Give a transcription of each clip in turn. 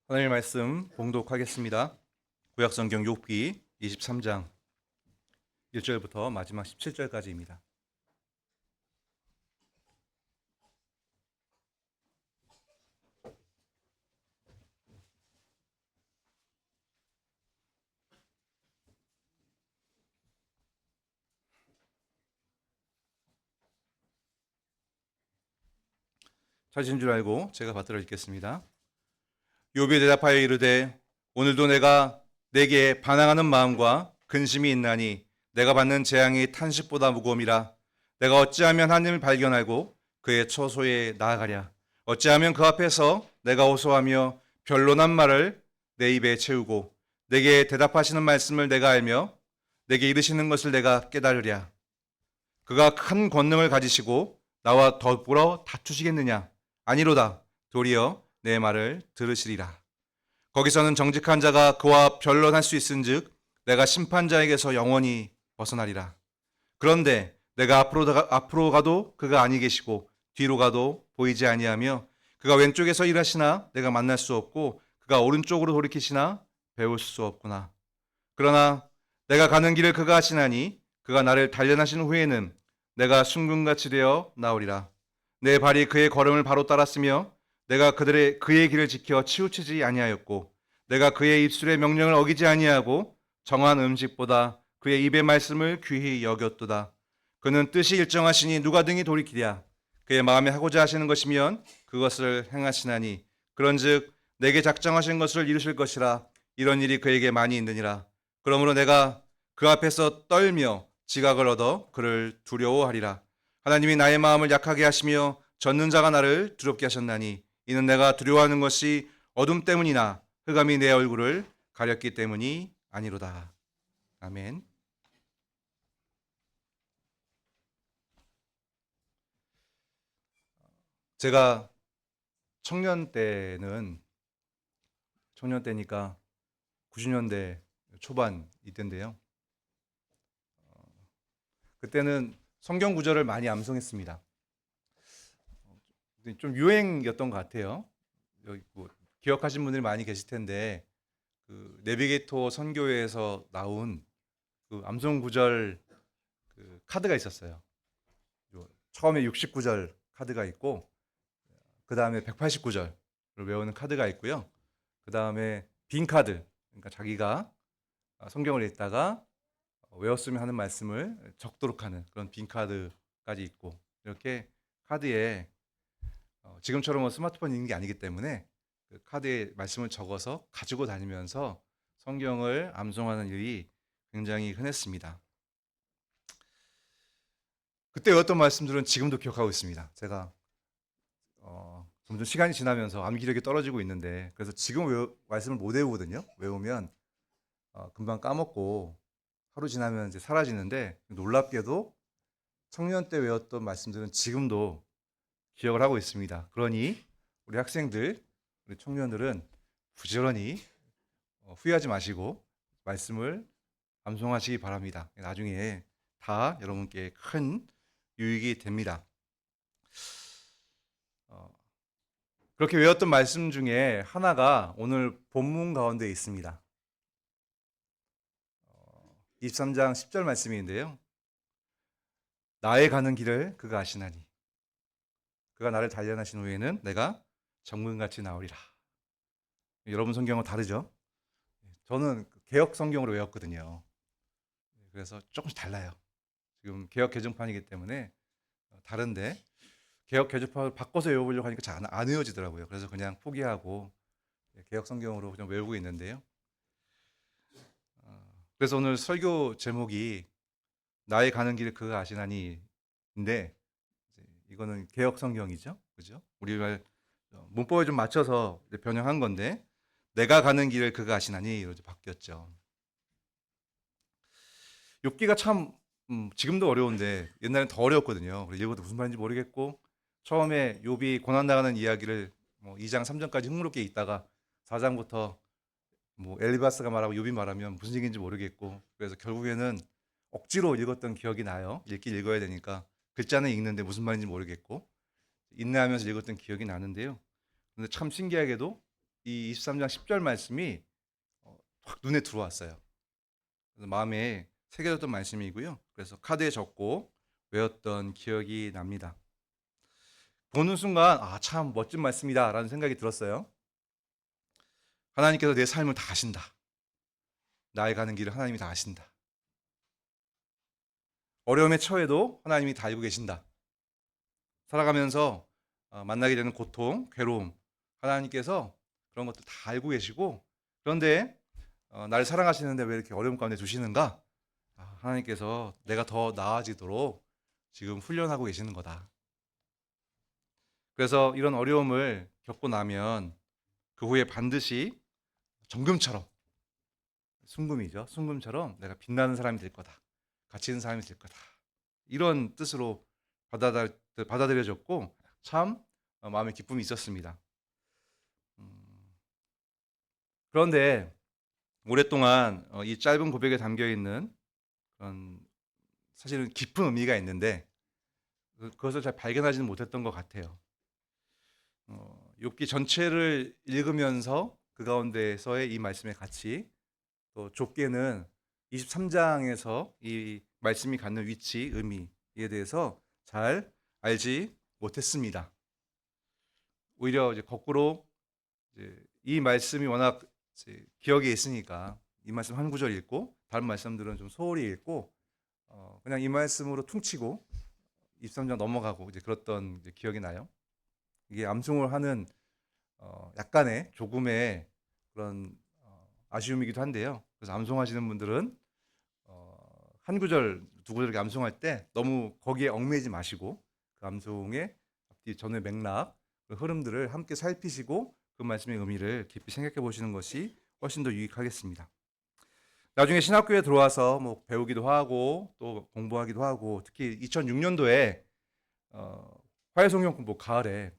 하나님의 말씀 봉독하겠습니다. 구약성경 욥기 23장 1절부터 마지막 17절까지입니다. 찾으신 줄 알고 제가 받들어 읽겠습니다. 욥이 대답하여 이르되 오늘도 내가 내게 반항하는 마음과 근심이 있나니 내가 받는 재앙이 탄식보다 무거움이라. 내가 어찌하면 하나님을 발견하고 그의 처소에 나아가랴. 어찌하면 그 앞에서 내가 호소하며 변론한 말을 내 입에 채우고 내게 대답하시는 말씀을 내가 알며 내게 이르시는 것을 내가 깨달으랴. 그가 큰 권능을 가지시고 나와 더불어 다투시겠느냐? 아니로다. 도리어 내 말을 들으시리라. 거기서는 정직한 자가 그와 변론할 수 있은즉 내가 심판자에게서 영원히 벗어나리라. 그런데 내가 앞으로 가도 그가 아니 계시고 뒤로 가도 보이지 아니하며 그가 왼쪽에서 일하시나 내가 만날 수 없고 그가 오른쪽으로 돌이키시나 배울 수 없구나. 그러나 내가 가는 길을 그가 하시나니 그가 나를 단련하신 후에는 내가 순금같이 되어 나오리라. 내 발이 그의 걸음을 바로 따랐으며 내가 그의 길을 지켜 치우치지 아니하였고 내가 그의 입술의 명령을 어기지 아니하고 정한 음식보다 그의 입의 말씀을 귀히 여겼도다. 그는 뜻이 일정하시니 누가 등이 돌이키랴. 그의 마음에 하고자 하시는 것이면 그것을 행하시나니 그런즉 내게 작정하신 것을 이루실 것이라. 이런 일이 그에게 많이 있느니라. 그러므로 내가 그 앞에서 떨며 지각을 얻어 그를 두려워하리라. 하나님이 나의 마음을 약하게 하시며 젖는 자가 나를 두렵게 하셨나니 이는 내가 두려워하는 것이 어둠 때문이나 흑암이 내 얼굴을 가렸기 때문이 아니로다. 아멘. 제가 청년 때니까 90년대 초반 이때인데요. 그때는 성경 구절을 많이 암송했습니다. 좀 유행이었던 것 같아요. 여기 뭐 기억하신 분들이 많이 계실 텐데 그 내비게이터 선교회에서 나온 그 암송 구절 그 카드가 있었어요. 처음에 69절 카드가 있고 그 다음에 189절을 외우는 카드가 있고요. 그 다음에 빈 카드, 그러니까 자기가 성경을 읽다가 외웠으면 하는 말씀을 적도록 하는 그런 빈 카드까지 있고 이렇게 카드에 지금처럼 스마트폰이 있는 게 아니기 때문에 그 카드에 말씀을 적어서 가지고 다니면서 성경을 암송하는 일이 굉장히 흔했습니다. 그때 외웠던 말씀들은 지금도 기억하고 있습니다. 제가 점점 시간이 지나면서 암기력이 떨어지고 있는데 그래서 지금 말씀을 못 외우거든요. 외우면 금방 까먹고 하루 지나면 이제 사라지는데 놀랍게도 청년 때 외웠던 말씀들은 지금도 기억을 하고 있습니다. 그러니 우리 학생들, 우리 청년들은 부지런히 후회하지 마시고 말씀을 암송하시기 바랍니다. 나중에 다 여러분께 큰 유익이 됩니다. 그렇게 외웠던 말씀 중에 하나가 오늘 본문 가운데 있습니다. 23장 10절 말씀인데요. 나의 가는 길을 그가 아시나니 그가 나를 단련하신 후에는 내가 정금같이 나오리라. 여러분 성경은 다르죠? 저는 개역 성경으로 외웠거든요. 그래서 조금씩 달라요. 지금 개역 개정판이기 때문에 다른데 개역 개정판을 바꿔서 외워보려고 하니까 잘 안 외워지더라고요. 그래서 그냥 포기하고 개역 성경으로 그냥 외우고 있는데요. 그래서 오늘 설교 제목이 나의 가는 길을 그가 아시나니인데 이거는 개역 성경이죠, 그죠? 우리 말 문법에 좀 맞춰서 변형한 건데 내가 가는 길을 그가 아시나니 이렇게 바뀌었죠. 욥기가 참 지금도 어려운데 옛날엔 더 어려웠거든요. 읽어도 무슨 말인지 모르겠고 처음에 욥이 고난 당하는 이야기를 2장 3장까지 흥미롭게 읽다가 4장부터 뭐 엘리바스가 말하고 욥이 말하면 무슨 얘기인지 모르겠고 그래서 결국에는 억지로 읽었던 기억이 나요. 읽어야 되니까 글자는 읽는데 무슨 말인지 모르겠고 인내하면서 읽었던 기억이 나는데요. 근데 참 신기하게도 이 23장 10절 말씀이 확 눈에 들어왔어요. 그래서 마음에 새겨졌던 말씀이고요. 그래서 카드에 적고 외웠던 기억이 납니다. 보는 순간 참 멋진 말씀이다라는 생각이 들었어요. 하나님께서 내 삶을 다 아신다. 나의 가는 길을 하나님이 다 아신다. 어려움에 처해도 하나님이 다 알고 계신다. 살아가면서 만나게 되는 고통, 괴로움, 하나님께서 그런 것들 다 알고 계시고, 그런데 나를 사랑하시는데 왜 이렇게 어려움 가운데 두시는가? 하나님께서 내가 더 나아지도록 지금 훈련하고 계시는 거다. 그래서 이런 어려움을 겪고 나면 그 후에 반드시 정금처럼, 순금이죠. 순금처럼 내가 빛나는 사람이 될 거다. 가치 있는 사람이 될 거다. 이런 뜻으로 받아들여졌고 참 마음에 기쁨이 있었습니다. 그런데 오랫동안 이 짧은 고백에 담겨 있는 그런 사실은 깊은 의미가 있는데 그것을 잘 발견하지는 못했던 것 같아요. 욥기 전체를 읽으면서 그 가운데서의 이 말씀의 가치, 또 좁게는 23장에서 이 말씀이 갖는 위치, 의미에 대해서 잘 알지 못했습니다. 오히려 이제 거꾸로 이 말씀이 워낙 기억에 있으니까 이 말씀 한 구절 읽고 다른 말씀들은 좀 소홀히 읽고 그냥 이 말씀으로 퉁치고 23장 넘어가고 이제 그랬던 기억이 나요. 이게 암송을 하는 약간의 조금의 그런 아쉬움이기도 한데요. 그래서 암송하시는 분들은 한 구절, 두 구절 이렇게 암송할 때 너무 거기에 얽매이지 마시고 그 암송의 앞뒤 전의 맥락, 그 흐름들을 함께 살피시고 그 말씀의 의미를 깊이 생각해 보시는 것이 훨씬 더 유익하겠습니다. 나중에 신학교에 들어와서 뭐 배우기도 하고 또 공부하기도 하고 특히 2006년도에 화해성경 공부 가을에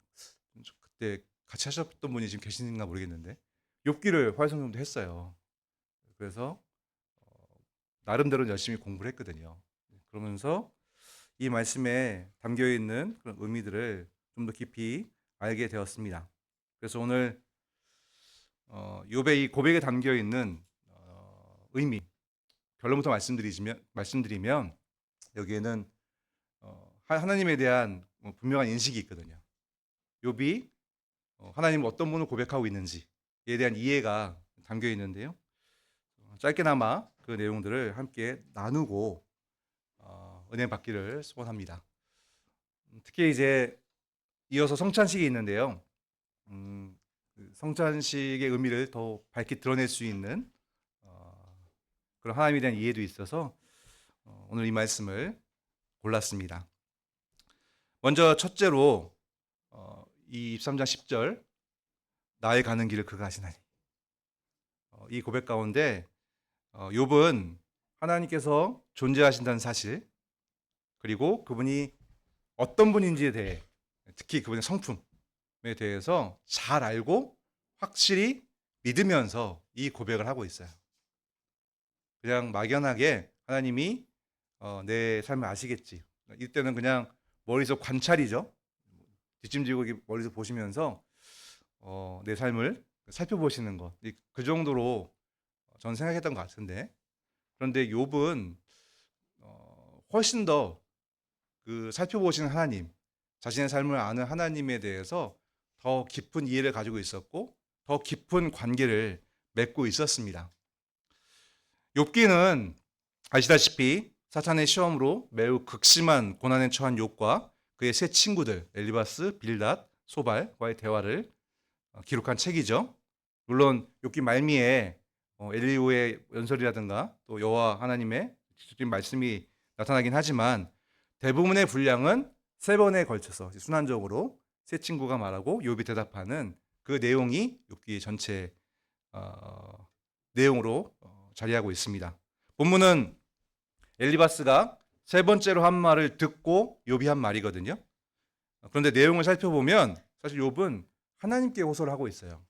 그때 같이 하셨던 분이 지금 계시는가 모르겠는데 욥기를 화해성경도 했어요. 그래서 나름대로 열심히 공부를 했거든요. 그러면서 이 말씀에 담겨 있는 그런 의미들을 좀 더 깊이 알게 되었습니다. 그래서 오늘 욥의 이 고백에 담겨 있는 의미 결론부터 말씀드리면 여기에는 하나님에 대한 분명한 인식이 있거든요. 욥이 하나님은 어떤 분을 고백하고 있는지에 대한 이해가 담겨 있는데요. 짧게나마 그 내용들을 함께 나누고 은혜 받기를 소원합니다. 특히 이제 이어서 성찬식이 있는데요. 그 성찬식의 의미를 더 밝게 드러낼 수 있는 그런 하나님에 대한 이해도 있어서 오늘 이 말씀을 골랐습니다. 먼저 첫째로 이 23장 10절 나의 가는 길을 그가 아시나니 이 고백 가운데 욥은 하나님께서 존재하신다는 사실 그리고 그분이 어떤 분인지에 대해 특히 그분의 성품에 대해서 잘 알고 확실히 믿으면서 이 고백을 하고 있어요. 그냥 막연하게 하나님이 내 삶을 아시겠지. 이때는 그냥 머릿속 관찰이죠. 뒷짐지고 머릿속 보시면서 내 삶을 살펴보시는 것. 그 정도로 저는 생각했던 것 같은데 그런데 욥은 훨씬 더 그 살펴보시는 하나님, 자신의 삶을 아는 하나님에 대해서 더 깊은 이해를 가지고 있었고 더 깊은 관계를 맺고 있었습니다. 욥기는 아시다시피 사탄의 시험으로 매우 극심한 고난에 처한 욥과 그의 세 친구들 엘리바스, 빌닷, 소발과의 대화를 기록한 책이죠. 물론 욥기 말미에 엘리후의 연설이라든가 또 여호와 하나님의 직접적인 말씀이 나타나긴 하지만 대부분의 분량은 세 번에 걸쳐서 순환적으로 세 친구가 말하고 욥이 대답하는 그 내용이 욥기 전체 내용으로 자리하고 있습니다. 본문은 엘리바스가 세 번째로 한 말을 듣고 욥이 한 말이거든요. 그런데 내용을 살펴보면 사실 욥은 하나님께 호소를 하고 있어요.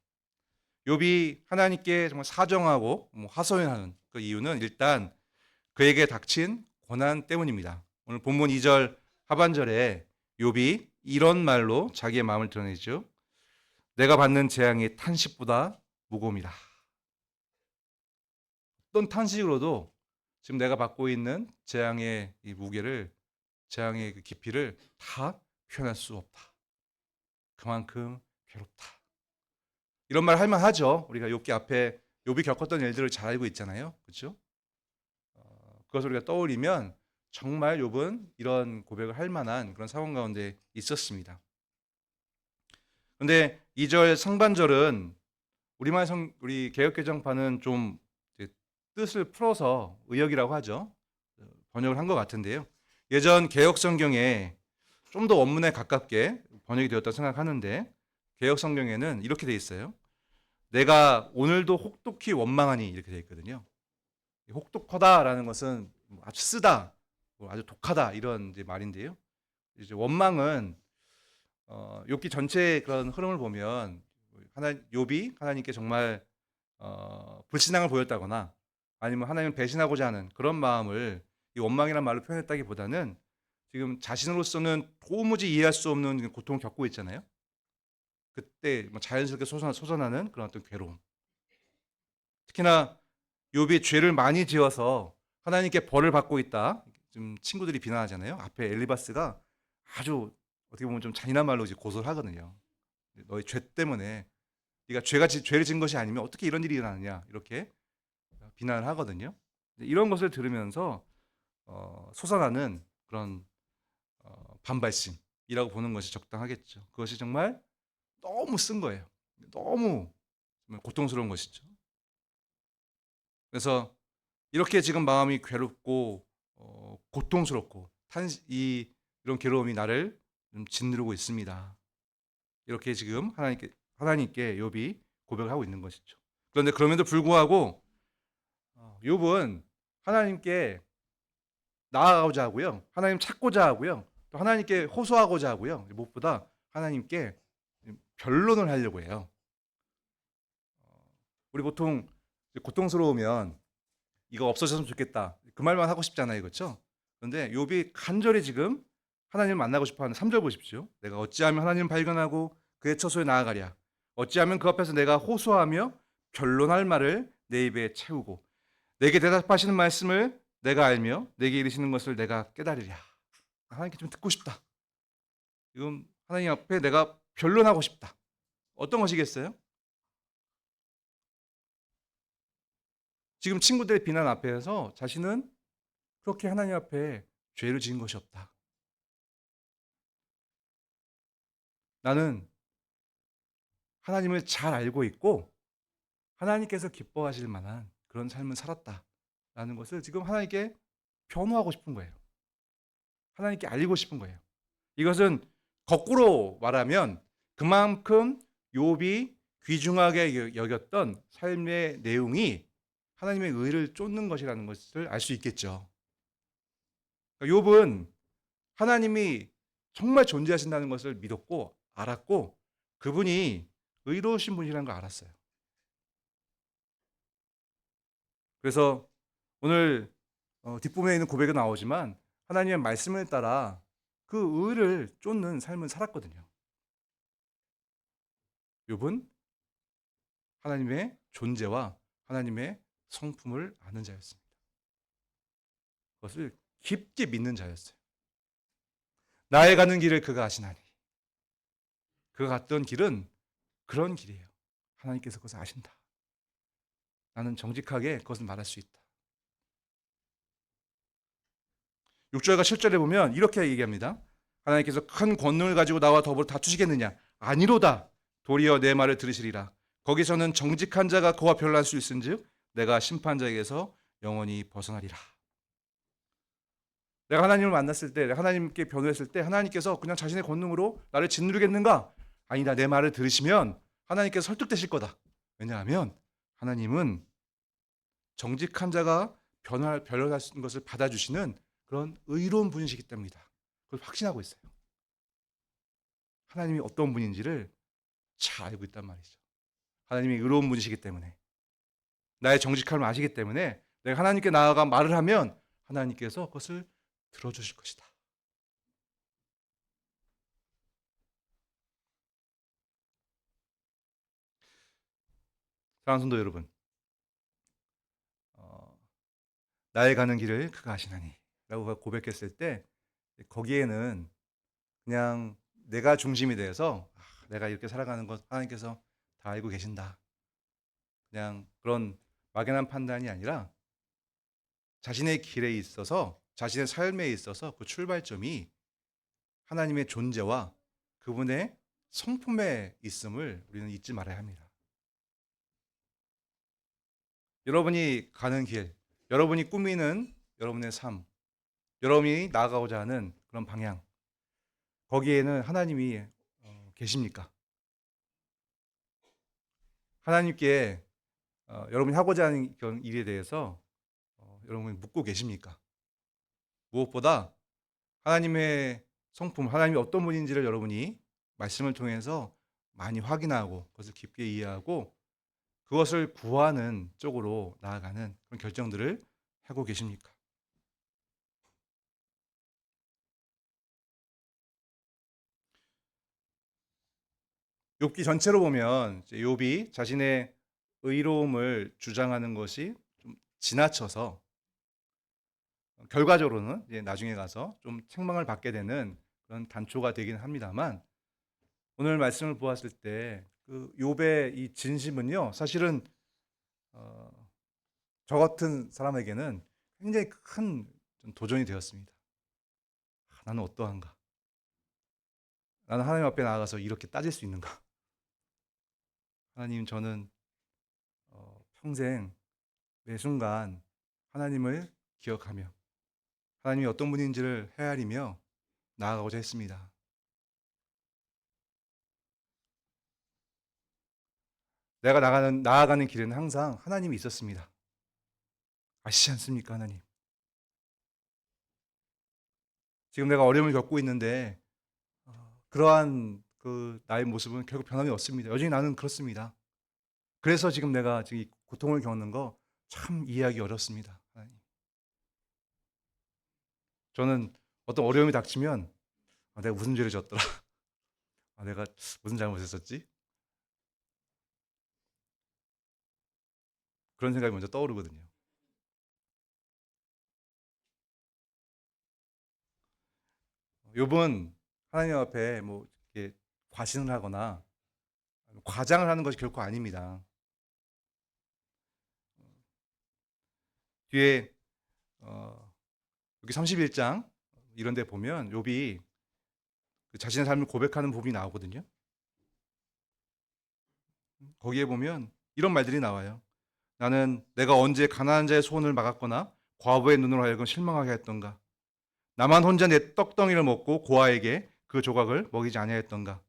욥이 하나님께 정말 사정하고 하소연하는 그 이유는 일단 그에게 닥친 고난 때문입니다. 오늘 본문 2절 하반절에 욥이 이런 말로 자기의 마음을 드러내죠. 내가 받는 재앙이 탄식보다 무거움이라. 어떤 탄식으로도 지금 내가 받고 있는 재앙의 이 무게를, 재앙의 그 깊이를 다 표현할 수 없다. 그만큼 괴롭다. 이런 말 할 만하죠. 우리가 욥기 앞에 욥이 겪었던 일들을 잘 알고 있잖아요. 그렇죠? 그것을 우리가 떠올리면 정말 욥은 이런 고백을 할 만한 그런 상황 가운데 있었습니다. 그런데 2절 상반절은 우리 개역개정판은 좀 뜻을 풀어서 의역이라고 하죠. 번역을 한 것 같은데요. 예전 개역 성경에 좀 더 원문에 가깝게 번역이 되었다고 생각하는데, 개역 성경에는 이렇게 돼 있어요. 내가 오늘도 혹독히 원망하니, 이렇게 돼 있거든요. 혹독하다라는 것은 아주 쓰다, 아주 독하다, 이런 이제 말인데요. 이제 원망은 욥기 전체의 그런 흐름을 보면 욥이 하나님께 정말 불신앙을 보였다거나 아니면 하나님을 배신하고자 하는 그런 마음을 이 원망이라는 말로 표현했다기보다는 지금 자신으로서는 도무지 이해할 수 없는 고통을 겪고 있잖아요. 그때 뭐 자연스럽게 솟아나는 그런 어떤 괴로움. 특히나 욥이 죄를 많이 지어서 하나님께 벌을 받고 있다. 지금 친구들이 비난하잖아요. 앞에 엘리바스가 아주 어떻게 보면 좀 잔인한 말로 이제 고소를 하거든요. 너의 죄 때문에, 네가 죄를 지은 것이 아니면 어떻게 이런 일이 일어나느냐, 이렇게 비난을 하거든요. 이런 것을 들으면서 솟아나는 그런 반발심이라고 보는 것이 적당하겠죠. 그것이 정말 너무 쓴 거예요. 너무 고통스러운 것이죠. 그래서 이렇게 지금 마음이 괴롭고 고통스럽고 이런 괴로움이 나를 좀 짓누르고 있습니다. 이렇게 지금 하나님께 욥이 고백을 하고 있는 것이죠. 그런데 그럼에도 불구하고 욥은 하나님께 나아가고자 하고요, 하나님 찾고자 하고요, 또 하나님께 호소하고자 하고요, 무엇보다 하나님께 변론을 하려고 해요. 우리 보통 고통스러우면 이거 없어졌으면 좋겠다, 그 말만 하고 싶잖아요, 그렇죠? 그런데 욥이 간절히 지금 하나님을 만나고 싶어하는 3절 보십시오. 내가 어찌하면 하나님을 발견하고 그의 처소에 나아가랴. 어찌하면 그 앞에서 내가 호소하며 변론할 말을 내 입에 채우고 내게 대답하시는 말씀을 내가 알며 내게 이르시는 것을 내가 깨달으랴. 하나님께 좀 듣고 싶다. 지금 하나님 앞에 내가 변론하고 싶다. 어떤 것이겠어요? 지금 친구들의 비난 앞에서 자신은 그렇게 하나님 앞에 죄를 지은 것이 없다. 나는 하나님을 잘 알고 있고 하나님께서 기뻐하실 만한 그런 삶을 살았다라는 것을 지금 하나님께 변호하고 싶은 거예요. 하나님께 알리고 싶은 거예요. 이것은 거꾸로 말하면 그만큼 욥이 귀중하게 여겼던 삶의 내용이 하나님의 의를 쫓는 것이라는 것을 알 수 있겠죠. 욥은 하나님이 정말 존재하신다는 것을 믿었고 알았고 그분이 의로우신 분이라는 걸 알았어요. 그래서 오늘 뒷부분에 있는 고백이 나오지만 하나님의 말씀을 따라 그 의를 쫓는 삶을 살았거든요. 욥은 하나님의 존재와 하나님의 성품을 아는 자였습니다. 그것을 깊게 믿는 자였어요. 나의 가는 길을 그가 아시나니. 그가 갔던 길은 그런 길이에요. 하나님께서 그것을 아신다. 나는 정직하게 그것을 말할 수 있다. 6절과 7절에 보면 이렇게 얘기합니다. 하나님께서 큰 권능을 가지고 나와 더불어 다투시겠느냐? 아니로다. 도리어 내 말을 들으시리라. 거기서는 정직한 자가 그와 변론할 수 있은즉 내가 심판자에게서 영원히 벗어나리라. 내가 하나님을 만났을 때, 내가 하나님께 변호했을 때 하나님께서 그냥 자신의 권능으로 나를 짓누르겠는가? 아니다. 내 말을 들으시면 하나님께서 설득되실 거다. 왜냐하면 하나님은 정직한 자가 변론할 수 있는 것을 받아주시는 그런 의로운 분이시기 때문이다. 그걸 확신하고 있어요. 하나님이 어떤 분인지를 잘 알고 있단 말이죠. 하나님이 의로운 분이시기 때문에, 나의 정직함을 아시기 때문에 내가 하나님께 나아가 말을 하면 하나님께서 그것을 들어주실 것이다. 사랑하는 성도 여러분, 어, 나의 가는 길을 그가 아시나니 라고 고백했을 때 거기에는 그냥 내가 중심이 돼서 내가 이렇게 살아가는 것 하나님께서 다 알고 계신다. 그냥 그런 막연한 판단이 아니라 자신의 길에 있어서 자신의 삶에 있어서 그 출발점이 하나님의 존재와 그분의 성품에 있음을 우리는 잊지 말아야 합니다. 여러분이 가는 길, 여러분이 꾸미는 여러분의 삶, 여러분이 나아가고자 하는 그런 방향, 거기에는 하나님이 계십니까? 하나님께 여러분이 하고자 하는 그런 일에 대해서 여러분이 묻고 계십니까? 무엇보다 하나님의 성품, 하나님이 어떤 분인지를 여러분이 말씀을 통해서 많이 확인하고 그것을 깊게 이해하고 그것을 구하는 쪽으로 나아가는 그런 결정들을 하고 계십니까? 욥기 전체로 보면 욥이 자신의 의로움을 주장하는 것이 좀 지나쳐서 결과적으로는 이제 나중에 가서 좀 책망을 받게 되는 그런 단초가 되긴 합니다만 오늘 말씀을 보았을 때 그 욥의 이 진심은요 사실은 어, 저 같은 사람에게는 굉장히 큰 도전이 되었습니다. 나는 어떠한가? 나는 하나님 앞에 나아가서 이렇게 따질 수 있는가? 하나님, 저는 평생 매 순간 하나님을 기억하며 하나님이 어떤 분인지를 헤아리며 나아가고자 했습니다. 내가 나아가는 길에는 항상 하나님이 있었습니다. 아시지 않습니까, 하나님? 지금 내가 어려움을 겪고 있는데 그러한 그 나의 모습은 결국 변함이 없습니다. 여전히 나는 그렇습니다. 그래서 지금 내가 지금 이 고통을 겪는 거 참 이해하기 어렵습니다. 하나님. 저는 어떤 어려움이 닥치면 내가 무슨 죄를 졌더라. 내가 무슨 잘못했었지? 그런 생각이 먼저 떠오르거든요. 욥은 하나님 앞에 뭐 이렇게 과신을 하거나 과장을 하는 것이 결코 아닙니다. 뒤에 여기 31장 이런 데 보면 욥이 자신의 삶을 고백하는 부분이 나오거든요. 거기에 보면 이런 말들이 나와요. 나는 내가 언제 가난한 자의 소원을 막았거나 과부의 눈으로 하여금 실망하게 했던가? 나만 혼자 내 떡덩이를 먹고 고아에게 그 조각을 먹이지 아니하였던가?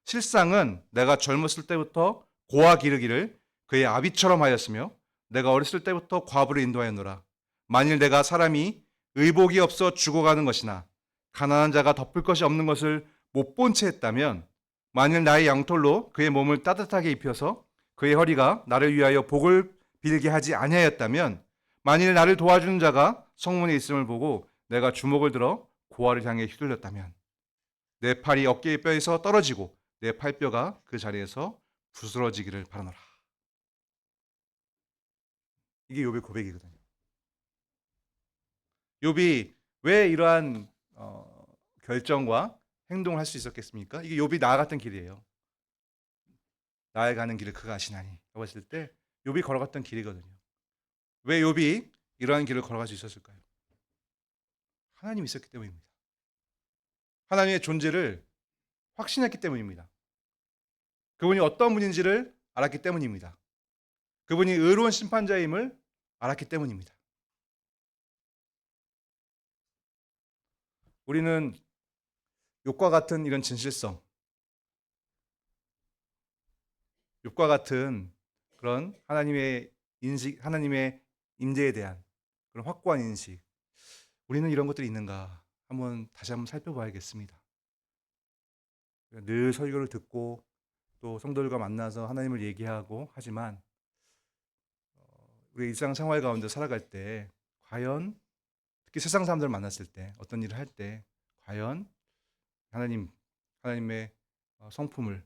실상은 내가 젊었을 때부터 고아 기르기를 그의 아비처럼 하였으며 내가 어렸을 때부터 과부를 인도하였노라. 만일 내가 사람이 의복이 없어 죽어가는 것이나 가난한 자가 덮을 것이 없는 것을 못 본 채 했다면 만일 나의 양털로 그의 몸을 따뜻하게 입혀서 그의 허리가 나를 위하여 복을 빌게 하지 아니하였다면 만일 나를 도와주는 자가 성문에 있음을 보고 내가 주먹을 들어 고아를 향해 휘둘렀다면 내 팔이 어깨의 뼈에서 떨어지고 내 팔뼈가 그 자리에서 부스러지기를 바라노라. 이게 욥의 고백이거든요. 욥이 왜 이러한 결정과 행동을 할 수 있었겠습니까? 이게 욥이 나아갔던 길이에요. 나아가는 길을 그가 아시나니 라고 했을 때 욥이 걸어갔던 길이거든요. 왜 욥이 이러한 길을 걸어갈 수 있었을까요? 하나님이 있었기 때문입니다. 하나님의 존재를 확신했기 때문입니다. 그분이 어떤 분인지를 알았기 때문입니다. 그분이 의로운 심판자임을 알았기 때문입니다. 우리는 욥과 같은 이런 진실성, 욥과 같은 그런 하나님의 인식, 하나님의 임재에 대한 그런 확고한 인식, 우리는 이런 것들이 있는가 다시 한번 살펴봐야겠습니다. 늘 설교를 듣고 또 성도들과 만나서 하나님을 얘기하고 하지만 우리 일상 생활 가운데 살아갈 때 과연 특히 세상 사람들을 만났을 때 어떤 일을 할 때 과연 하나님의 성품을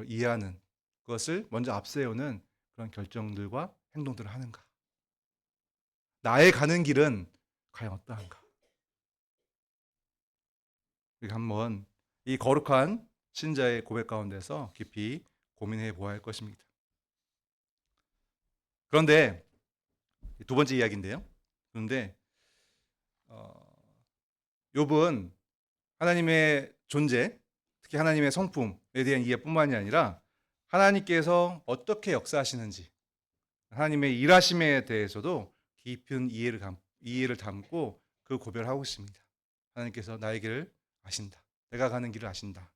이해하는 그것을 먼저 앞세우는 그런 결정들과 행동들을 하는가? 나의 가는 길은 과연 어떠한가? 우리가 한번 이 거룩한 신자의 고백 가운데서 깊이 고민해 보아야 할 것입니다. 그런데 두 번째 이야기인데요. 그런데 욥은 하나님의 존재, 특히 하나님의 성품에 대한 이해뿐만이 아니라 하나님께서 어떻게 역사하시는지, 하나님의 일하심에 대해서도 깊은 이해를 담고 그 고백을 하고 있습니다. 하나님께서 나의 길을 아신다. 내가 가는 길을 아신다.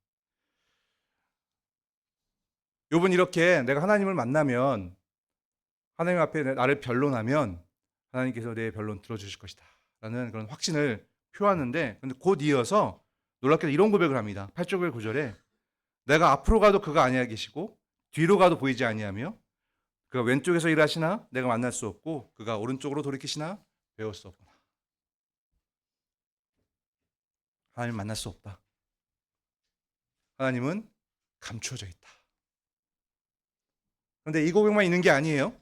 욥은 이렇게 내가 하나님을 만나면, 하나님 앞에 나를 변론하면 하나님께서 내 변론 들어주실 것이다 라는 그런 확신을 표하는데, 근데 곧 이어서 놀랍게도 이런 고백을 합니다. 8절 9절에 내가 앞으로 가도 그가 아니하 계시고 뒤로 가도 보이지 아니하며 그가 왼쪽에서 일하시나 내가 만날 수 없고 그가 오른쪽으로 돌이키시나 배울 수 없구나. 하나님 만날 수 없다. 하나님은 감추어져 있다. 그런데 이 고백만 있는 게 아니에요.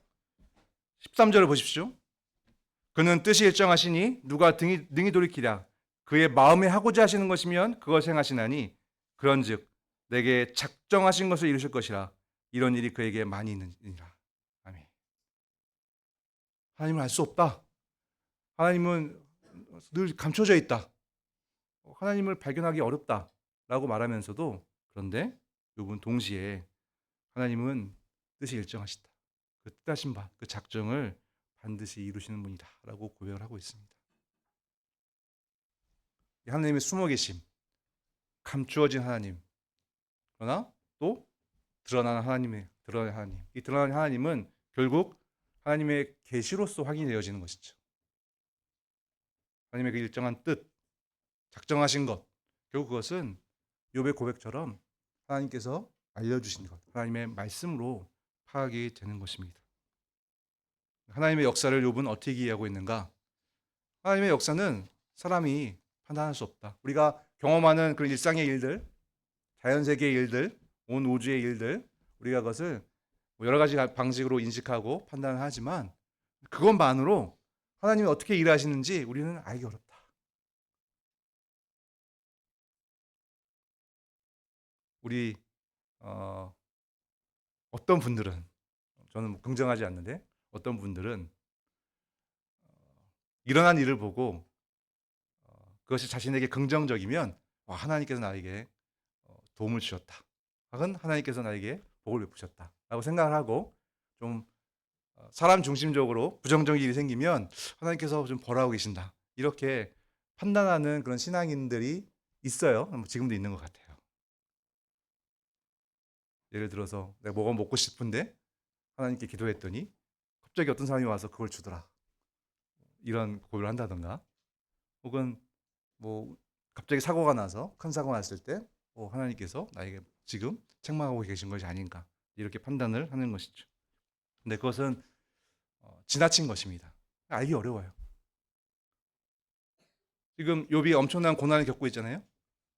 13절을 보십시오. 그는 뜻이 일정하시니 누가 능히 돌이키랴. 그의 마음에 하고자 하시는 것이면 그것을 행하시나니 그런즉 내게 작정하신 것을 이루실 것이라. 이런 일이 그에게 많이 있느니라. 아멘. 하나님을 알 수 없다. 하나님은 늘 감춰져 있다. 하나님을 발견하기 어렵다라고 말하면서도, 그런데 욥은 동시에 하나님은 뜻이 일정하시다. 그 뜻하신 바, 그 작정을 반드시 이루시는 분이다라고 고백을 하고 있습니다. 하나님의 숨어 계심, 감추어진 하나님, 그러나 또 드러나는 하나님. 이 드러나는 하나님은 결국 하나님의 계시로서 확인되어지는 것이죠. 하나님의 그 일정한 뜻, 작정하신 것, 결국 그것은 욥의 고백처럼 하나님께서 알려주신 것, 하나님의 말씀으로 파악이 되는 것입니다. 하나님의 역사를 욥은 어떻게 이해하고 있는가? 하나님의 역사는 사람이 판단할 수 없다. 우리가 경험하는 그런 일상의 일들, 자연세계의 일들, 온 우주의 일들, 우리가 그것을 여러 가지 방식으로 인식하고 판단을 하지만 그것만으로 하나님이 어떻게 일하시는지 우리는 알기 어렵다. 우리 어떤 분들은, 저는 긍정하지 않는데 어떤 분들은 일어난 일을 보고 그것이 자신에게 긍정적이면 하나님께서 나에게 도움을 주셨다. 혹은 하나님께서 나에게 복을 베푸셨다. 라고 생각을 하고 좀 사람 중심적으로 부정적인 일이 생기면 하나님께서 좀 벌하고 계신다. 이렇게 판단하는 그런 신앙인들이 있어요. 지금도 있는 것 같아요. 예를 들어서 내가 뭐가 먹고 싶은데 하나님께 기도했더니 갑자기 어떤 사람이 와서 그걸 주더라. 이런 고백을 한다던가, 혹은 뭐 갑자기 사고가 나서 큰 사고가 났을 때 하나님께서 나에게 지금 책망하고 계신 것이 아닌가, 이렇게 판단을 하는 것이죠. 근데 그것은 지나친 것입니다. 알기 어려워요. 지금 욥이 엄청난 고난을 겪고 있잖아요.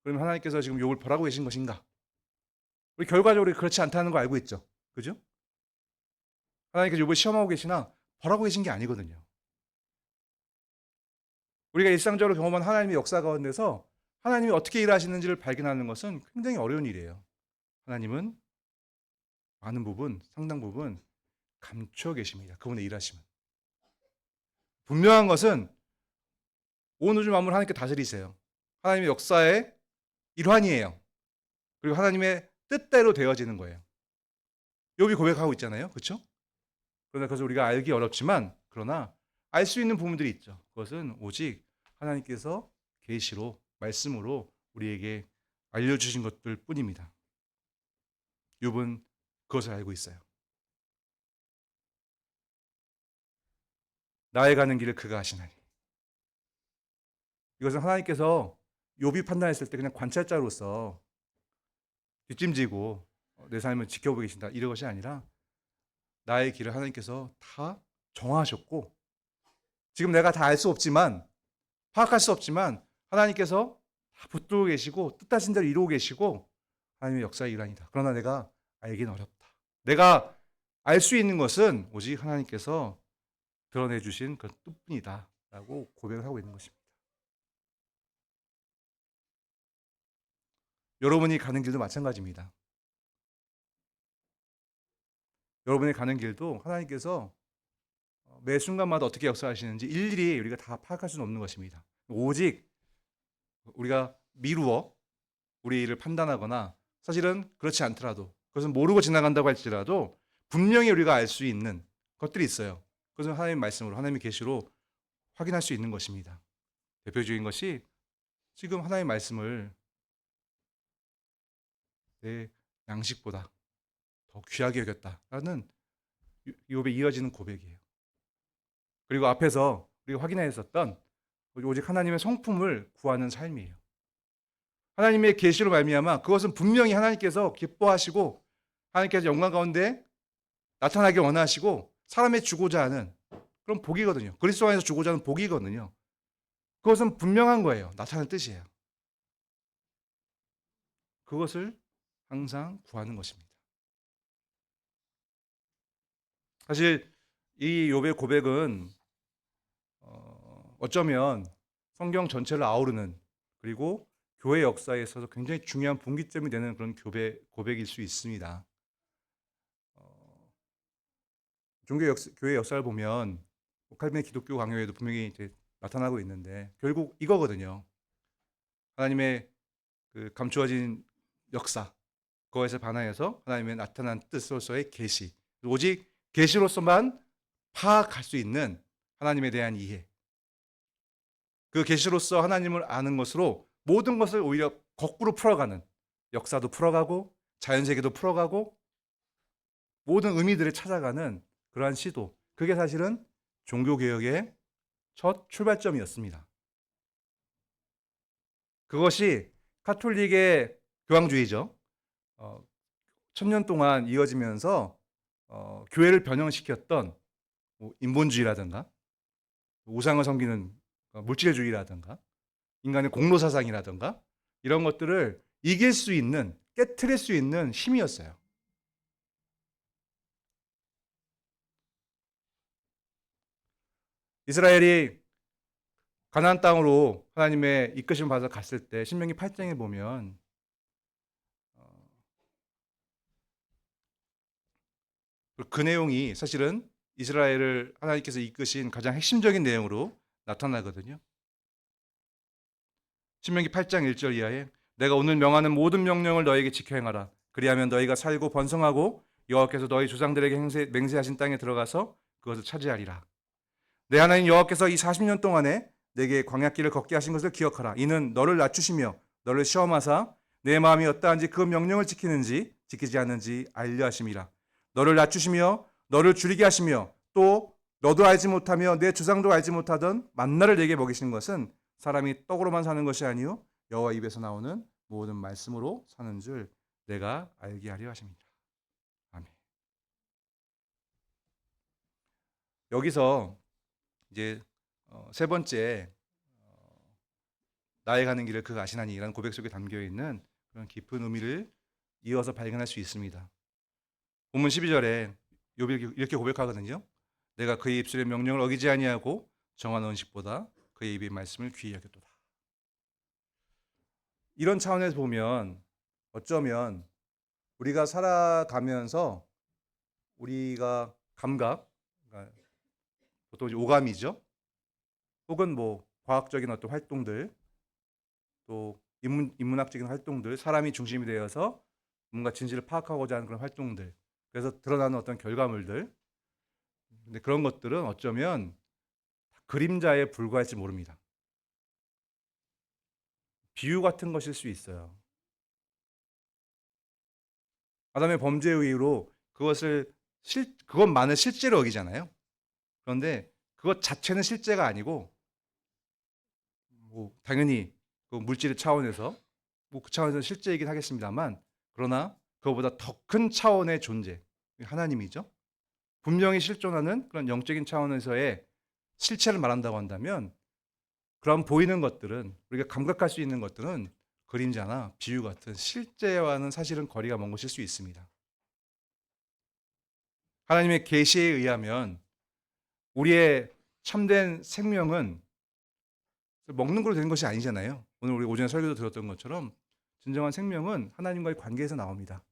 그러면 하나님께서 지금 욥을 벌하고 계신 것인가? 우리 결과적으로 그렇지 않다는 거 알고 있죠. 그죠? 하나님께서 욥을 시험하고 계시나 벌하고 계신 게 아니거든요. 우리가 일상적으로 경험한 하나님의 역사 가운데서 하나님이 어떻게 일하시는지를 발견하는 것은 굉장히 어려운 일이에요. 하나님은 많은 부분, 상당 부분 감추어 계십니다. 그분의 일하심은. 분명한 것은 온 우주 만물을 하나님께 다스리세요. 하나님의 역사의 일환이에요. 그리고 하나님의 뜻대로 되어지는 거예요. 욥이 고백하고 있잖아요. 그렇죠? 그러나 그것을 우리가 알기 어렵지만, 그러나 알 수 있는 부분들이 있죠. 그것은 오직 하나님께서 계시로, 말씀으로 우리에게 알려주신 것들 뿐입니다. 욥은 그것을 알고 있어요. 나의 가는 길을 그가 아시나니. 이것은 하나님께서 욥이 판단했을 때 그냥 관찰자로서 뒷짐지고 내 삶을 지켜보고 계신다, 이런 것이 아니라 나의 길을 하나님께서 다 정하셨고, 지금 내가 다 알 수 없지만, 파악할 수 없지만 하나님께서 다 붙들고 계시고 뜻하신 대로 이루고 계시고 하나님의 역사의 일환이다. 그러나 내가 알기는 어렵다. 내가 알 수 있는 것은 오직 하나님께서 드러내 주신 그 뜻뿐이다라고 고백을 하고 있는 것입니다. 여러분이 가는 길도 마찬가지입니다. 여러분이 가는 길도 하나님께서 매 순간마다 어떻게 역사하시는지 일일이 우리가 다 파악할 수는 없는 것입니다. 오직 우리가 미루어 우리를 판단하거나 사실은 그렇지 않더라도 그것은 모르고 지나간다고 할지라도 분명히 우리가 알 수 있는 것들이 있어요. 그것은 하나님의 말씀으로 하나님의 계시로 확인할 수 있는 것입니다. 대표적인 것이 지금 하나님의 말씀을 내 양식보다 더 귀하게 여겼다라는 욥에 이어지는 고백이에요. 그리고 앞에서 우리가 확인했었던 오직 하나님의 성품을 구하는 삶이에요. 하나님의 계시로 말미암아 그것은 분명히 하나님께서 기뻐하시고 하나님께서 영광 가운데 나타나길 원하시고 사람의 주고자 하는 그런 복이거든요. 그리스도 안에서 주고자 하는 복이거든요. 그것은 분명한 거예요. 나타나는 뜻이에요. 그것을 항상 구하는 것입니다. 사실 이 욥의 고백은 어쩌면 성경 전체를 아우르는 그리고 교회 역사에 있어서 굉장히 중요한 분기점이 되는 그런 고백일 수 있습니다. 교회 역사를 보면 칼빈의 기독교 강요에도 분명히 이제 나타나고 있는데 결국 이거거든요. 하나님의 그 감추어진 역사, 그것에 반하여서 하나님의 나타난 뜻으로서의 계시, 오직 계시로서만 파악할 수 있는 하나님에 대한 이해. 그 계시로서 하나님을 아는 것으로 모든 것을 오히려 거꾸로 풀어가는 역사도 풀어가고 자연세계도 풀어가고 모든 의미들을 찾아가는 그러한 시도. 그게 사실은 종교개혁의 첫 출발점이었습니다. 그것이 카톨릭의 교황주의죠. 1000년 동안 이어지면서 교회를 변형시켰던 인본주의라든가 우상을 섬기는 물질주의라든가 인간의 공로사상이라든가 이런 것들을 이길 수 있는, 깨트릴 수 있는 힘이었어요. 이스라엘이 가나안 땅으로 하나님의 이끄심을 받아 갔을 때 신명기 8장에 보면 그 내용이 사실은 이스라엘을 하나님께서 이끄신 가장 핵심적인 내용으로 나타나거든요. 신명기 8장 1절 이하에 내가 오늘 명하는 모든 명령을 너에게 지켜 행하라. 그리하면 너희가 살고 번성하고 여호와께서 너희 조상들에게 맹세하신 땅에 들어가서 그것을 차지하리라. 내 하나님 여호와께서 이 40년 동안에 내게 광야길을 걷게 하신 것을 기억하라. 이는 너를 낮추시며 너를 시험하사 내 마음이 어떠한지 그 명령을 지키는지 지키지 않는지 알려 하심이라. 너를 낮추시며 너를 줄이게 하시며 또 너도 알지 못하며 내 조상도 알지 못하던 만나를 내게 먹이시는 것은 사람이 떡으로만 사는 것이 아니요 여호와 입에서 나오는 모든 말씀으로 사는 줄 내가 알게 하려 하십니다. 아멘. 여기서 이제 세 번째 나의 가는 길을 그가 아시나니라는 고백 속에 담겨 있는 그런 깊은 의미를 이어서 발견할 수 있습니다. 본문 12절에 욥이 이렇게 고백하거든요. 내가 그의 입술의 명령을 어기지 아니하고 정한 언식보다 그의 입의 말씀을 귀히 여겼도다. 이런 차원에서 보면 어쩌면 우리가 살아가면서 우리가 감각, 그러니까 보통 오감이죠. 혹은 뭐 과학적인 어떤 활동들, 또 인문학적인 활동들, 사람이 중심이 되어서 뭔가 진실을 파악하고자 하는 그런 활동들, 그래서 드러나는 어떤 결과물들, 근데 그런 것들은 어쩌면 그림자에 불과할지 모릅니다. 비유 같은 것일 수 있어요. 아담의 범죄의 이유로 그것만을 실제로 여기잖아요. 그런데 그것 자체는 실제가 아니고 뭐 당연히 그 물질의 차원에서 그 차원에서 실제이긴 하겠습니다만 그러나 그것보다 더 큰 차원의 존재 하나님이죠. 분명히 실존하는 그런 영적인 차원에서의 실체를 말한다고 한다면 그런 보이는 것들은 우리가 감각할 수 있는 것들은 그림자나 비유 같은 실제와는 사실은 거리가 먼 것일 수 있습니다. 하나님의 계시에 의하면 우리의 참된 생명은 먹는 걸로 되는 것이 아니잖아요. 오늘 우리 오전에 설교도 들었던 것처럼 진정한 생명은 하나님과의 관계에서 나옵니다.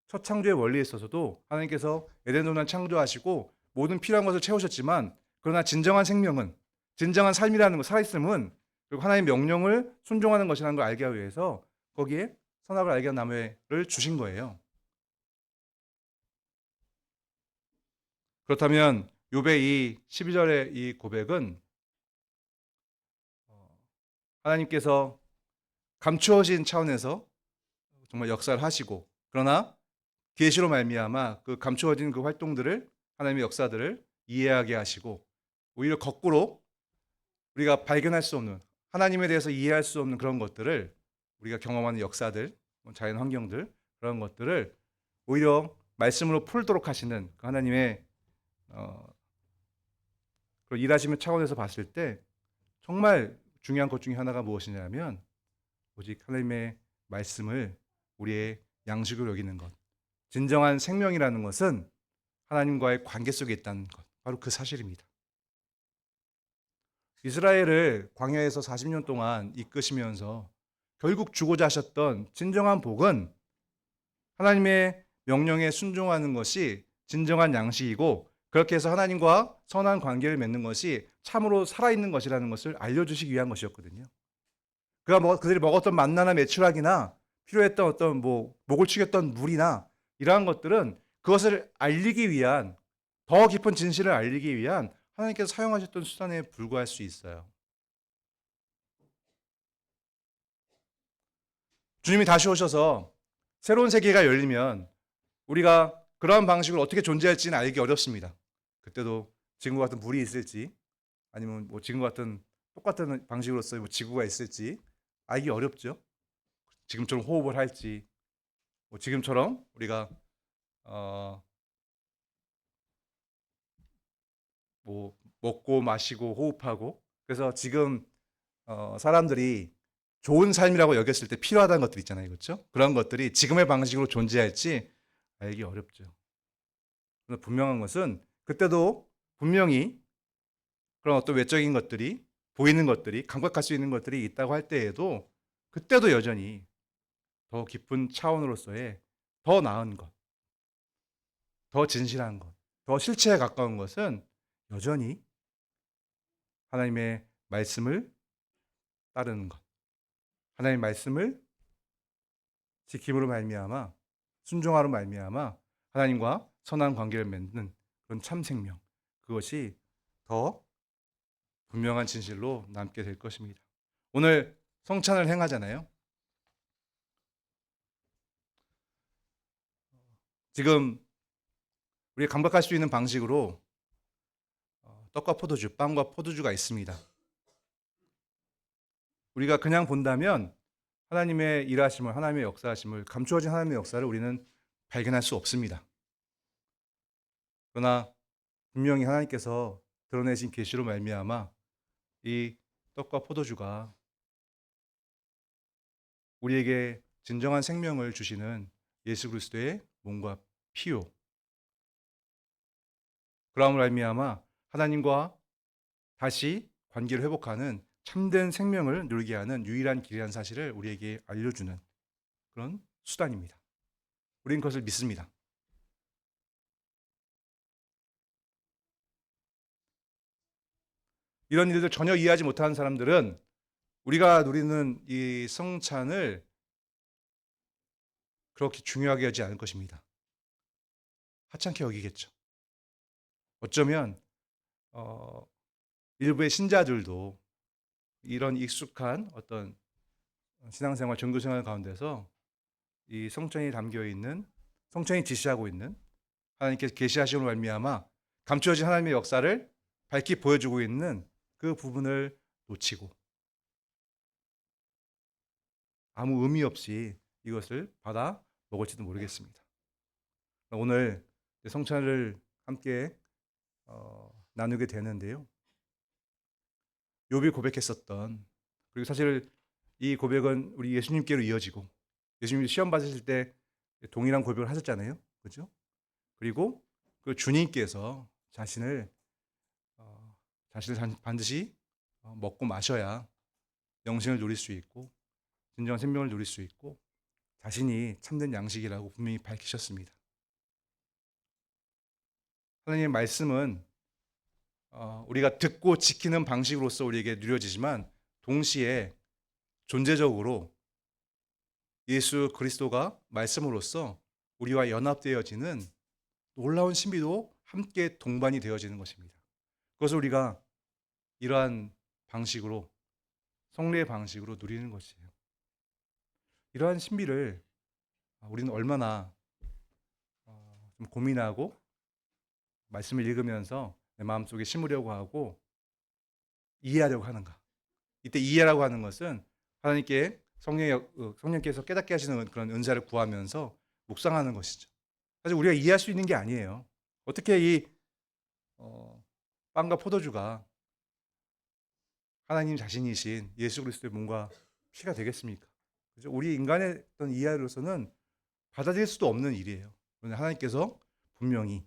첫 창조의 원리에 있어서도 하나님께서 에덴 동산 창조하시고 모든 필요한 것을 채우셨지만, 그러나 진정한 생명은, 진정한 삶이라는 것, 살아있음은, 그리고 하나님의 명령을 순종하는 것이라는 걸 알게 하기 위해서 거기에 선악을 알게 한 나무를 주신 거예요. 그렇다면 욥의 이 12절의 이 고백은 하나님께서 감추어진 차원에서 정말 역사를 하시고, 그러나 계시로 말미암아 그 감추어진 그 활동들을, 하나님의 역사들을 이해하게 하시고, 오히려 거꾸로 우리가 발견할 수 없는, 하나님에 대해서 이해할 수 없는 그런 것들을, 우리가 경험하는 역사들, 자연 환경들, 그런 것들을 오히려 말씀으로 풀도록 하시는 그 하나님의 그런 일하시는 차원에서 봤을 때 정말 중요한 것 중에 하나가 무엇이냐면, 오직 하나님의 말씀을 우리의 양식으로 여기는 것. 진정한 생명이라는 것은 하나님과의 관계 속에 있다는 것, 바로 그 사실입니다. 이스라엘을 광야에서 40년 동안 이끄시면서 결국 주고자 하셨던 진정한 복은 하나님의 명령에 순종하는 것이 진정한 양식이고, 그렇게 해서 하나님과 선한 관계를 맺는 것이 참으로 살아있는 것이라는 것을 알려주시기 위한 것이었거든요. 그들이 먹었던 만나나 메추라기나 필요했던 어떤 목을 축였던 물이나 이러한 것들은 그것을 알리기 위한, 더 깊은 진실을 알리기 위한 하나님께서 사용하셨던 수단에 불과할 수 있어요. 주님이 다시 오셔서 새로운 세계가 열리면 우리가 그러한 방식으로 어떻게 존재할지는 알기 어렵습니다. 그때도 지금과 같은 물이 있을지, 아니면 지금과 같은 똑같은 방식으로서 지구가 있을지 알기 어렵죠. 지금처럼 호흡을 할지, 지금처럼 우리가 먹고 마시고 호흡하고, 그래서 지금 사람들이 좋은 삶이라고 여겼을 때 필요하다는 것들 있잖아요, 그렇죠? 그런 것들이 지금의 방식으로 존재할지 알기 어렵죠. 그래서 분명한 것은 그때도 분명히 그런 어떤 외적인 것들이, 보이는 것들이, 감각할 수 있는 것들이 있다고 할 때에도 그때도 여전히 더 깊은 차원으로서의 더 나은 것, 더 진실한 것, 더 실체에 가까운 것은 여전히 하나님의 말씀을 따르는 것, 하나님의 말씀을 지킴으로 말미암아, 순종하로 말미암아 하나님과 선한 관계를 맺는 그런 참 생명, 그것이 더 분명한 진실로 남게 될 것입니다. 오늘 성찬을 행하잖아요. 지금 우리가 감각할 수 있는 방식으로 떡과 포도주, 빵과 포도주가 있습니다. 우리가 그냥 본다면 하나님의 일하심을, 하나님의 역사하심을, 감추어진 하나님의 역사를 우리는 발견할 수 없습니다. 그러나 분명히 하나님께서 드러내신 계시로 말미암아 이 떡과 포도주가 우리에게 진정한 생명을 주시는 예수 그리스도의 몸과 피요, 그러함을 말미암아 하나님과 다시 관계를 회복하는 참된 생명을 누리게 하는 유일한 길이라는 사실을 우리에게 알려주는 그런 수단입니다. 우리는 그것을 믿습니다. 이런 일들 전혀 이해하지 못하는 사람들은 우리가 누리는 이 성찬을 그렇게 중요하게 하지 않을 것입니다. 하찮게 여기겠죠. 어쩌면 일부의 신자들도 이런 익숙한 어떤 신앙생활, 종교생활 가운데서 이 성찬이 담겨 있는, 성찬이 지시하고 있는 하나님께서 계시하심으로 말미암아 감추어진 하나님의 역사를 밝히 보여주고 있는 그 부분을 놓치고 아무 의미 없이 이것을 받아 먹을지도 모르겠습니다. 오늘 성찬을 함께 나누게 되는데요. 욥이 고백했었던, 그리고 사실 이 고백은 우리 예수님께로 이어지고, 예수님이 시험 받으실 때 동일한 고백을 하셨잖아요, 그렇죠? 그리고 그 주님께서 자신을 반드시 먹고 마셔야 영생을 누릴 수 있고 진정한 생명을 누릴 수 있고 자신이 참된 양식이라고 분명히 밝히셨습니다. 하나님의 말씀은 우리가 듣고 지키는 방식으로서 우리에게 누려지지만 동시에 존재적으로 예수 그리스도가 말씀으로서 우리와 연합되어지는 놀라운 신비도 함께 동반이 되어지는 것입니다. 그것을 우리가 이러한 방식으로 성례의 방식으로 누리는 것이에요. 이러한 신비를 우리는 얼마나 좀 고민하고 말씀을 읽으면서 내 마음속에 심으려고 하고 이해하려고 하는가. 이때 이해라고 하는 것은 하나님께 성령께서 깨닫게 하시는 그런 은사를 구하면서 묵상하는 것이죠. 사실 우리가 이해할 수 있는 게 아니에요. 어떻게 이 빵과 포도주가 하나님 자신이신 예수 그리스도의 몸과 피가 되겠습니까? 그죠? 우리 인간의 어떤 이해로서는 받아들일 수도 없는 일이에요. 그런데 하나님께서 분명히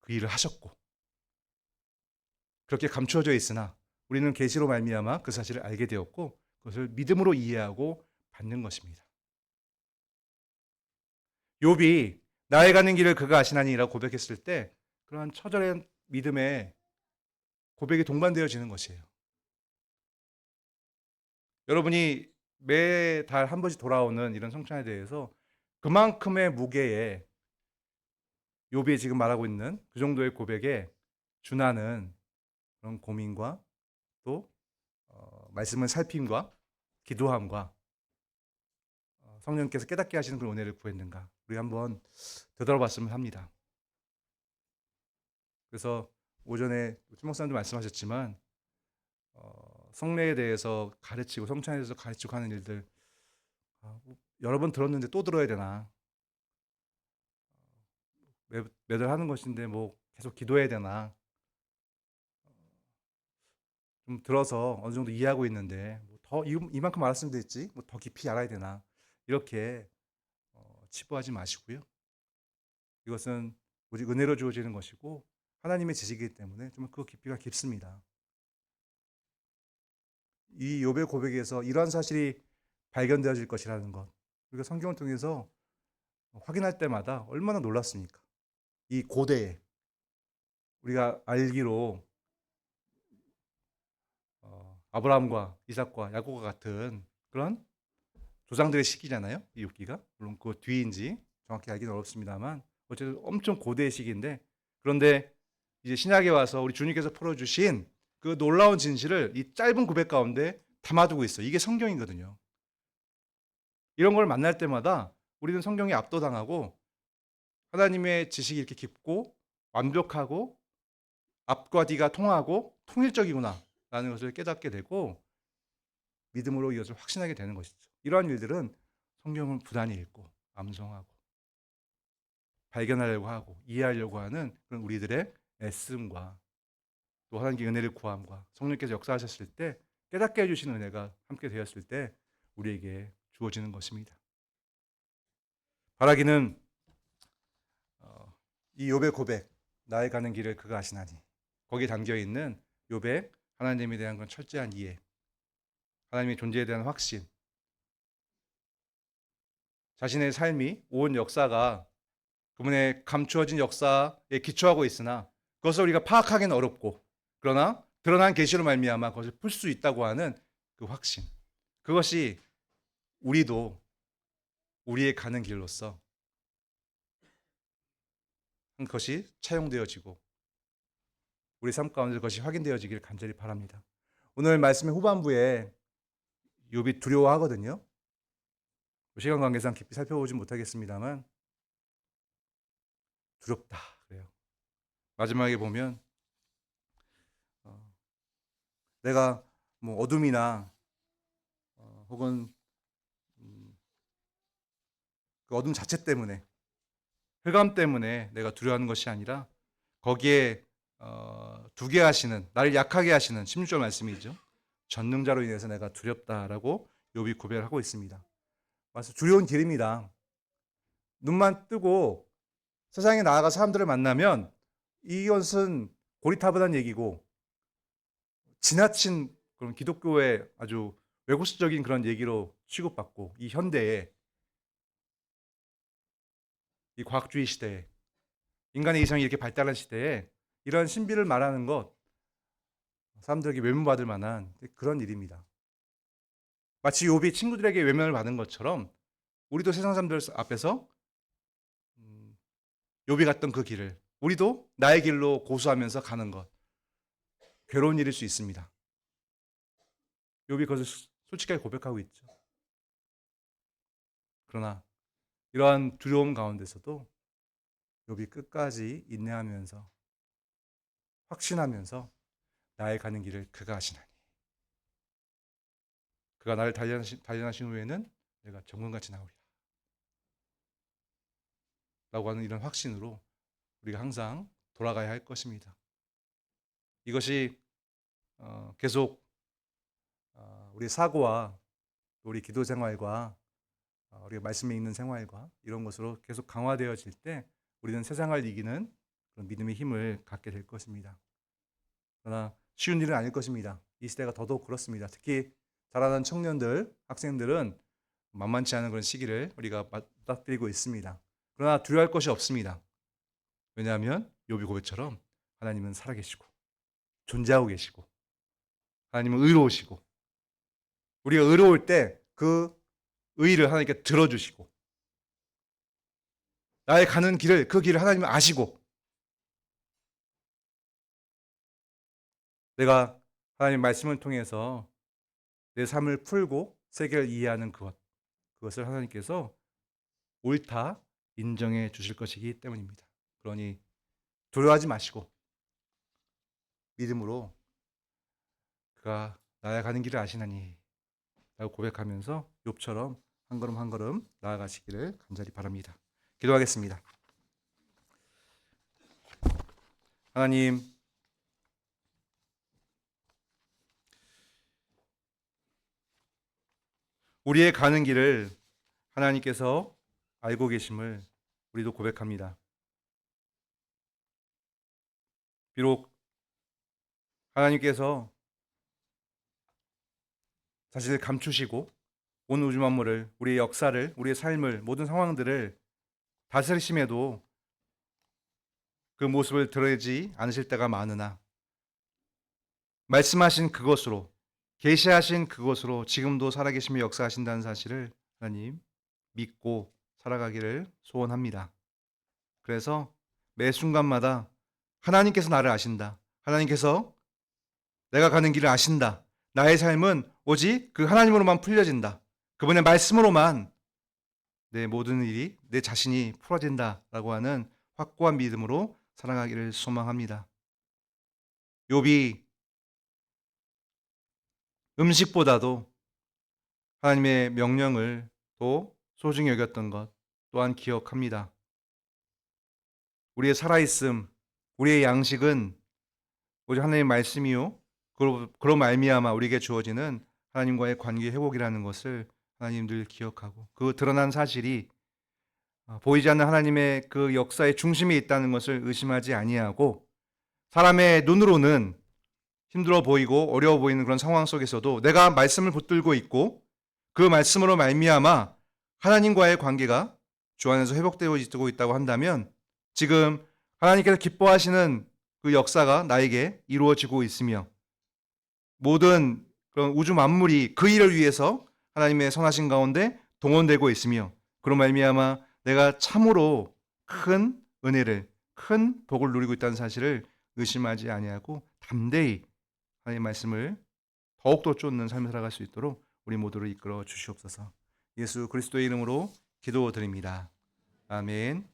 그 일을 하셨고 그렇게 감추어져 있으나 우리는 계시로 말미암아 그 사실을 알게 되었고 그것을 믿음으로 이해하고 받는 것입니다. 욥이 나의 가는 길을 그가 아시나니라고 고백했을 때 그러한 처절한 믿음의 고백이 동반되어지는 것이에요. 여러분이 매달 한 번씩 돌아오는 이런 성찬에 대해서 그만큼의 무게에 욥이 지금 말하고 있는 그 정도의 고백에 준하는 그런 고민과 또 말씀을 살핌과 기도함과 성령께서 깨닫게 하시는 그런 은혜를 구했는가 우리 한번 되돌아봤으면 합니다. 그래서 오전에 최 목사님도 말씀하셨지만 성례에 대해서 가르치고 성찬에 대해서 가르치고 하는 일들 여러 번 들었는데 또 들어야 되나 매달 하는 것인데 뭐 계속 기도해야 되나 좀 들어서 어느 정도 이해하고 있는데 더 이만큼 알았으면 됐지 뭐 더 깊이 알아야 되나 이렇게 치부하지 마시고요. 이것은 오직 은혜로 주어지는 것이고 하나님의 지식이기 때문에 좀 그 깊이가 깊습니다. 이 욥의 고백에서 이러한 사실이 발견되어질 것이라는 것 우리가 성경을 통해서 확인할 때마다 얼마나 놀랐습니까? 이 고대에 우리가 알기로 아브라함과 이삭과 야곱과 같은 그런 조상들의 시기잖아요. 이 욥기가 물론 그 뒤인지 정확히 알기는 어렵습니다만 어쨌든 엄청 고대의 시기인데 그런데 이제 신약에 와서 우리 주님께서 풀어주신 그 놀라운 진실을 이 짧은 고백 가운데 담아두고 있어요. 이게 성경이거든요. 이런 걸 만날 때마다 우리는 성경에 압도당하고 하나님의 지식이 이렇게 깊고 완벽하고 앞과 뒤가 통하고 통일적이구나 라는 것을 깨닫게 되고 믿음으로 이것을 확신하게 되는 것이죠. 이러한 일들은 성경을 부단히 읽고 암송하고 발견하려고 하고 이해하려고 하는 그런 우리들의 애씀과 또 하나님께 은혜를 구함과 성령께서 역사하셨을 때 깨닫게 해주시는 은혜가 함께 되었을 때 우리에게 주어지는 것입니다. 바라기는 이 욥의 고백 나의 가는 길을 그가 아시나니 거기에 담겨있는 욥의 하나님에 대한 그런 철저한 이해 하나님의 존재에 대한 확신 자신의 삶이 온 역사가 그분의 감추어진 역사에 기초하고 있으나 그것을 우리가 파악하기는 어렵고 그러나 드러난 계시로 말미암아 그것을 풀 수 있다고 하는 그 확신 그것이 우리도 우리의 가는 길로서 그것이 차용되어지고 우리 삶 가운데 그것이 확인되어지길 간절히 바랍니다. 오늘 말씀의 후반부에 욥이 두려워하거든요. 시간 관계상 깊이 살펴보지 못하겠습니다만 두렵다 그래요. 마지막에 보면 내가 뭐 어둠이나 혹은 그 어둠 자체 때문에 흑암 때문에 내가 두려워하는 것이 아니라 거기에 두게 하시는 나를 약하게 하시는 16절 말씀이죠. 전능자로 인해서 내가 두렵다라고 욥이 고백을 하고 있습니다. 맞아 두려운 길입니다. 눈만 뜨고 세상에 나아가 사람들을 만나면 이것은 고리타분한 얘기고 지나친 그런 기독교의 아주 외국적인 그런 얘기로 취급받고, 이 현대에, 이 과학주의 시대에, 인간의 이성이 이렇게 발달한 시대에 이런 신비를 말하는 것, 사람들에게 외면받을 만한 그런 일입니다. 마치 욥이 친구들에게 외면을 받은 것처럼 우리도 세상 사람들 앞에서 욥이 갔던 그 길을 우리도 나의 길로 고수하면서 가는 것, 괴로운 일일 수 있습니다. 욥이 그것을 솔직하게 고백하고 있죠. 그러나 이러한 두려움 가운데서도 욥이 끝까지 인내하면서 확신하면서 나의 가는 길을 그가 하시나니, 그가 나를 단련하신 후에는 내가 정금같이 나오리라 라고 하는 이런 확신으로 우리가 항상 돌아가야 할 것입니다. 이것이 계속 우리 사고와 우리 기도 생활과 우리가 말씀에 있는 생활과 이런 것으로 계속 강화되어질 때 우리는 세상을 이기는 그런 믿음의 힘을 갖게 될 것입니다. 그러나 쉬운 일은 아닐 것입니다. 이 시대가 더더욱 그렇습니다. 특히 자라는 청년들, 학생들은 만만치 않은 그런 시기를 우리가 맞닥뜨리고 있습니다. 그러나 두려워할 것이 없습니다. 왜냐하면 욥이 고백처럼 하나님은 살아계시고 존재하고 계시고 하나님은 의로우시고, 우리가 의로울 때 그 의를 하나님께 들어주시고, 나의 가는 길을, 그 길을 하나님은 아시고, 내가 하나님 말씀을 통해서 내 삶을 풀고 세계를 이해하는 그것을 하나님께서 옳다 인정해 주실 것이기 때문입니다. 그러니 두려워하지 마시고 믿음으로 그가 나의 가는 길을 아시나니 라고 고백하면서 욥처럼 한 걸음 한 걸음 나아가시기를 간절히 바랍니다. 기도하겠습니다. 하나님, 우리의 가는 길을 하나님께서 알고 계심을 우리도 고백합니다. 비록 하나님께서 자신을 감추시고 온 우주 만물을, 우리의 역사를, 우리의 삶을, 모든 상황들을 다스리심에도 그 모습을 드러내지 않으실 때가 많으나, 말씀하신 그것으로, 계시하신 그것으로 지금도 살아계시며 역사하신다는 사실을 하나님 믿고 살아가기를 소원합니다. 그래서 매 순간마다 하나님께서 나를 아신다, 하나님께서 내가 가는 길을 아신다, 나의 삶은 오직 그 하나님으로만 풀려진다, 그분의 말씀으로만 내 모든 일이, 내 자신이 풀어진다라고 하는 확고한 믿음으로 살아가기를 소망합니다. 욥이 음식보다도 하나님의 명령을 더 소중히 여겼던 것 또한 기억합니다. 우리의 살아있음, 우리의 양식은 오직 하나님의 말씀이요, 그로 말미암아 우리에게 주어지는 하나님과의 관계 회복이라는 것을 하나님 늘 기억하고, 그 드러난 사실이 보이지 않는 하나님의 그 역사의 중심에 있다는 것을 의심하지 아니하고, 사람의 눈으로는 힘들어 보이고 어려워 보이는 그런 상황 속에서도 내가 말씀을 붙들고 있고 그 말씀으로 말미암아 하나님과의 관계가 주 안에서 회복되고 있다고 한다면, 지금 하나님께서 기뻐하시는 그 역사가 나에게 이루어지고 있으며 모든 그런 우주 만물이 그 일을 위해서 하나님의 선하신 가운데 동원되고 있으며, 그로 말미암아 내가 참으로 큰 은혜를, 큰 복을 누리고 있다는 사실을 의심하지 아니하고 담대히 하나님의 말씀을 더욱더 쫓는 삶을 살아갈 수 있도록 우리 모두를 이끌어 주시옵소서. 예수 그리스도의 이름으로 기도드립니다. 아멘.